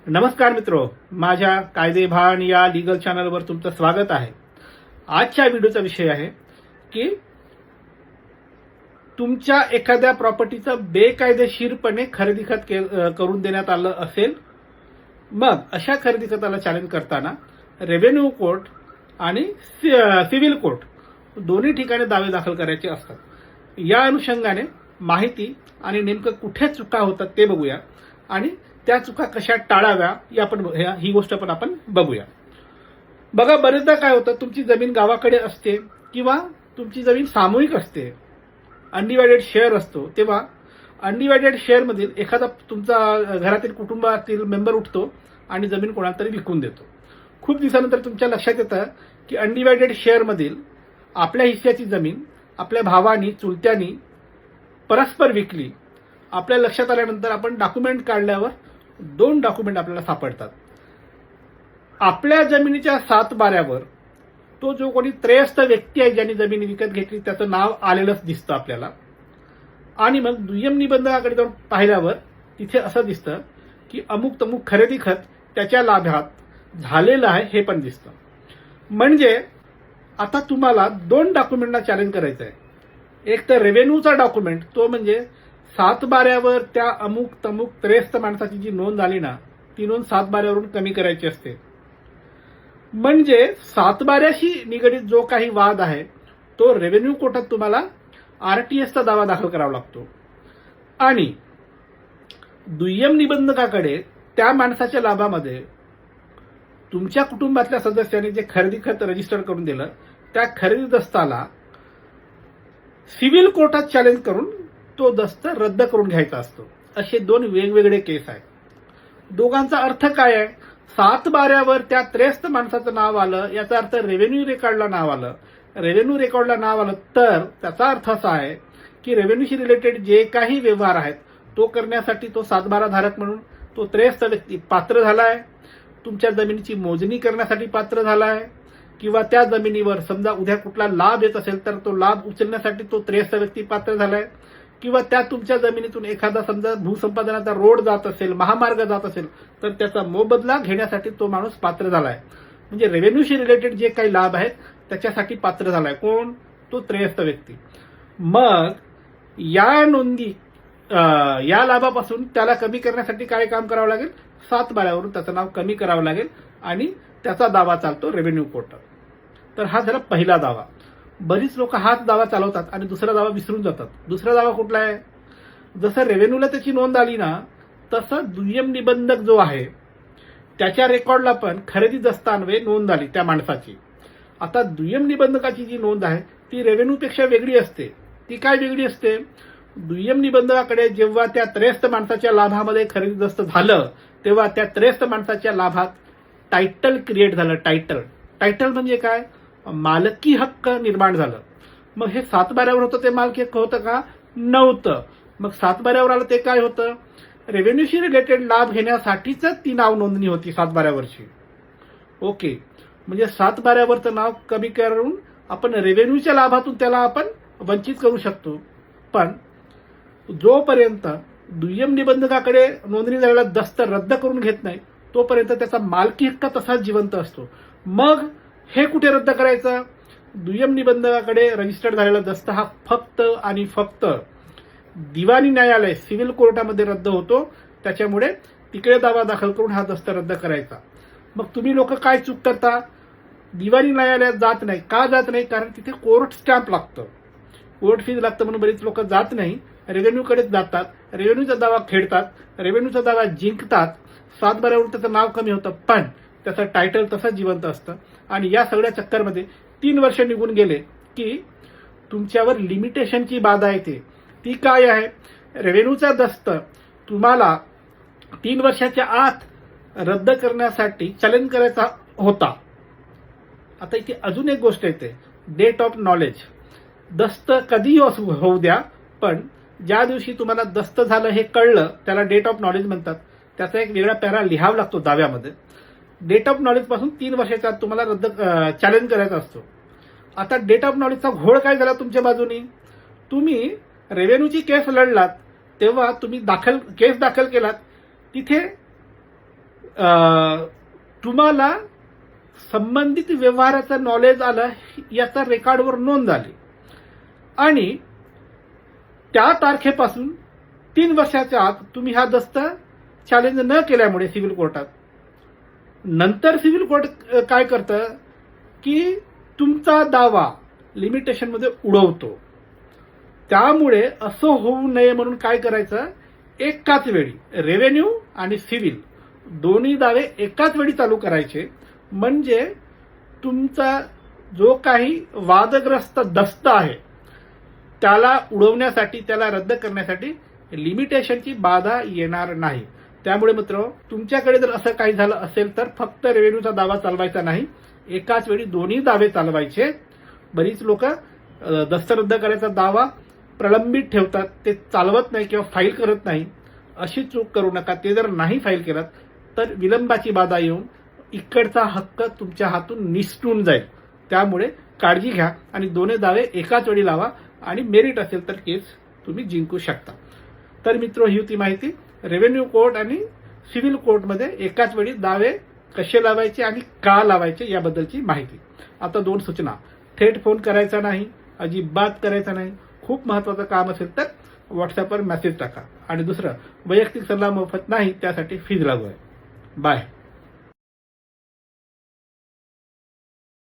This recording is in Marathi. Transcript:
नमस्कार मित्रो, माझ्या कायदेभान या लीगल चॅनलवर तुमचं स्वागत आहे. आजच्या व्हिडिओचा विषय आहे की तुमच्या एखाद्या प्रॉपर्टीचं बेकायदेशीरपणे खरेदी खत करून देण्यात आलं असेल, मग अशा खरेदी खताला चॅलेंज करताना रेव्हेन्यू कोर्ट आणि सिव्हिल कोर्ट दोन्ही ठिकाणी दावे दाखल करायचे असतात. या अनुषंगाने माहिती आणि नेमकं कुठे चुका होतात ते बघूया आणि त्या चुका कशा टाळाव्या ही गोष्ट पण आपण बघूया. बघा, बरेचदा काय होतं, तुमची जमीन गावाकडे असते किंवा तुमची जमीन सामूहिक असते, अनडिवायडेड शेअर असतो. तेव्हा अनडिवायडेड शेअर मधील एखादा तुमचा घरातील कुटुंबातील मेंबर उठतो आणि जमीन कोणाला तरी विकून देतो. खूप दिवसानंतर तुमच्या लक्षात येतं की अनडिवायडेड शेअर मधील आपल्या हिस्स्याची जमीन आपल्या भावानी चुलत्यांनी परस्पर विकली. आपल्या लक्षात आल्यानंतर आपण डॉक्युमेंट काढल्यावर 2 डॉक्युमेंट आपल्याला सापडतात. आपल्या जमिनीच्या 7 बाऱ्यावर तो जो कोणी त्रयस्थ व्यक्ती आहे ज्यांनी जमीन विकत घेतली त्याचं नाव आलेलंच दिसतं आपल्याला. आणि मग दुय्यम निबंधकाकडे जाऊन पाहिल्यावर तिथे असं दिसतं की अमुक तमुक खरेदी खत त्याच्या लाभात झालेलं आहे हे पण दिसतं. म्हणजे आता तुम्हाला 2 डॉक्युमेंटला चॅलेंज करायचं आहे. एक तर रेव्हेन्यूचा डॉक्युमेंट, तो म्हणजे 7 बाऱ्यावर त्या अमुक तमुक त्रयस्थ माणसाची जी नोंद आली ना, ती नोंद 7 बाऱ्यावरून कमी करायची असते. म्हणजे 7 बाऱ्याशी निगडीत जो काही वाद आहे तो रेव्हेन्यू कोर्टात तुम्हाला आरटीएसचा दावा दाखल करावा लागतो. आणि दुय्यम निबंधकाकडे त्या माणसाच्या लाभामध्ये तुमच्या कुटुंबातल्या सदस्यांनी जे खरेदी खत रजिस्टर करून दिलं त्या खरेदी दस्ताला सिव्हिल कोर्टात चॅलेंज करून तो दस्त रद्द करून घ्यायचा असतो. असे 2 वेगवेगळे केस आहेत. दोघांचा अर्थ काय आहे? 7 बाऱ्यावर त्या त्रयस्थ माणसाचं नाव आलं याचा अर्थ रेव्हेन्यू रेकॉर्डला नाव आलं. रेव्हेन्यू रेकॉर्डला नाव आलं तर त्याचा अर्थ असा आहे की रेव्हेन्यूशी रिलेटेड जे काही व्यवहार आहेत तो करण्यासाठी तो 7 बारा धारक म्हणून तो त्रयस्थ व्यक्ती पात्र झालाय. तुमच्या जमिनीची मोजणी करण्यासाठी पात्र झालाय किंवा त्या जमिनीवर समजा उद्या कुठला लाभ येत असेल तर तो लाभ उचलण्यासाठी तो त्रयस्थ व्यक्ती पात्र झालाय किंवा त्या तुमच्या जमिनीतून एखादा समजा भूसंपादनाचा रोड जात असेल, महामार्ग जात असेल तर त्याचा मोबदला घेण्यासाठी तो माणूस पात्र झालाय. म्हणजे रेव्हेन्यूशी रिलेटेड जे काही लाभ आहेत त्याच्यासाठी पात्र झालाय. कोण? तो त्रयस्थ व्यक्ती. मग या नोंदी या लाभापासून त्याला कमी करण्यासाठी काय काम करावं लागेल? 7 बाऱ्यावरून त्याचं नाव कमी करावं लागेल आणि त्याचा दावा चालतो रेव्हेन्यू कोर्टात. तर हा झाला पहिला दावा. बरीच लोक हाच दावा चालवतात आणि दुसरा दावा विसरून जातात. दुसरा दावा कुठला आहे? जसं रेव्हेन्यूला त्याची नोंद आली ना, तसं दुय्यम निबंधक जो आहे त्याच्या रेकॉर्डला पण खरेदी दस्तान्वये नोंद आली त्या माणसाची. आता दुय्यम निबंधकाची जी नोंद आहे ती रेव्हेन्यूपेक्षा वेगळी असते. ती काय वेगळी असते? दुय्यम निबंधकाकडे जेव्हा त्या त्रयस्थ माणसाच्या लाभामध्ये खरेदी दस्त झालं तेव्हा त्या त्रयस्थ माणसाच्या लाभात टायटल क्रिएट झालं. टायटल म्हणजे काय? मालकी हक्क निर्माण झालं. मग हे 7 बाऱ्यावर होतं ते मालकी हक्क होतं का? नव्हतं. मग 7 बाऱ्यावर आलं ते काय होतं? रेव्हेन्यूशी रिलेटेड लाभ घेण्यासाठीच ती नाव नोंदणी होती 7 बाऱ्यावरची. ओके, म्हणजे 7 बाऱ्यावरचं नाव कमी करून आपण रेव्हेन्यूच्या लाभातून त्याला आपण वंचित करू शकतो. पण जोपर्यंत दुय्यम निबंधकाकडे नोंदणी झालेला दस्त रद्द करून घेत नाही तोपर्यंत त्याचा मालकी हक्क तसाच जिवंत असतो. मग हे कुठे रद्द करायचं? दुय्यम निबंधकाकडे रजिस्टर्ड झालेला दस्त हा फक्त आणि फक्त दिवाणी न्यायालय सिव्हिल कोर्टामध्ये रद्द होतो. त्याच्यामुळे तिकडे दावा दाखल करून हा दस्त रद्द करायचा. मग तुम्ही लोक काय चूक करता? दिवाणी न्यायालयात जात नाही. का जात नाही? कारण तिथे कोर्ट स्टॅम्प लागतं, कोर्ट फीज लागतं म्हणून बरीच लोक जात नाही, रेव्हेन्यूकडेच जातात. रेव्हेन्यूचा दावा खेळतात, रेव्हेन्यूचा दावा जिंकतात. 7 बाऱ्यावरून त्याचं नाव कमी होतं पण त्याचं टायटल तसंच जिवंत असतं. आणि या सगळ्या चक्करमध्ये 3 वर्ष निघून गेले की तुमच्यावर लिमिटेशनची बाधा येते. ती काय आहे? रेव्हेन्यूचा दस्त तुम्हाला 3 वर्षाच्या आत रद्द करण्यासाठी चॅलेंज करायचा होता. आता इथे अजून एक गोष्ट येते, डेट ऑफ नॉलेज. दस्त कधीही होऊ द्या पण ज्या दिवशी तुम्हाला दस्त झालं हे कळलं त्याला डेट ऑफ नॉलेज म्हणतात. त्याचा एक वेगळा पॅरा लिहावा लागतो दाव्यामध्ये. डेट ऑफ नॉलेज पासून 3 वर्षाच्या आत तुम्हाला चॅलेंज करायचा असतो. आता डेट ऑफ नॉलेजचा घोळ काय झाला तुमच्या बाजूनी? तुम्ही रेव्हेन्यूची केस लढलात तेव्हा तुम्ही केस दाखल केलात, तिथे तुम्हाला संबंधित व्यवहाराचं नॉलेज आलं याचा रेकॉर्डवर नोंद झाली आणि त्या तारखेपासून 3 वर्षाच्या आत तुम्ही हा दस्त चॅलेंज न केल्यामुळे सिव्हिल कोर्टात, नंतर सिव्हिल कोर्ट काय करतं की तुमचा दावा लिमिटेशनमध्ये उडवतो. त्यामुळे असं होऊ नये म्हणून काय करायचं, एकाच वेळी रेव्हेन्यू आणि सिव्हिल दोन्ही दावे एकाच वेळी चालू करायचे. म्हणजे तुमचा जो काही वादग्रस्त दस्त आहे त्याला उडवण्यासाठी, त्याला रद्द करण्यासाठी लिमिटेशनची बाधा येणार नाही. त्यामुळे मित्र, तुमच्याकडे जर असं काही झालं असेल तर फक्त रेव्हेन्यूचा दावा चालवायचा नाही, एकाच वेळी दोन्ही दावे चालवायचे. बरीच लोक दस्त रद्द करायचा दावा प्रलंबित ठेवतात, ते चालवत नाही किंवा फाईल करत नाही. अशी चूक करू नका. ते जर नाही फाईल केलात तर विलंबाची बाधा येऊन इकडचा हक्क तुमच्या हातून निसटून जाईल. त्यामुळे काळजी घ्या आणि दोन्ही दावे एकाच वेळी लावा आणि मेरिट असेल तर केस तुम्ही जिंकू शकता. तर मित्र, ही होती माहिती रेव्हेन्यू कोर्ट आणि सिव्हिल कोर्टमध्ये एकाच वेळी दावे कसे लावायचे आणि का लावायचे याबद्दलची माहिती. आता 2 सूचना. थेट फोन करायचा नाही, अजिबात करायचा नाही. खूप महत्वाचं काम असेल तर व्हॉट्सअपवर मेसेज टाका. आणि दुसरं, वैयक्तिक सल्ला मोफत नाही, त्यासाठी फीज लागू आहे. बाय.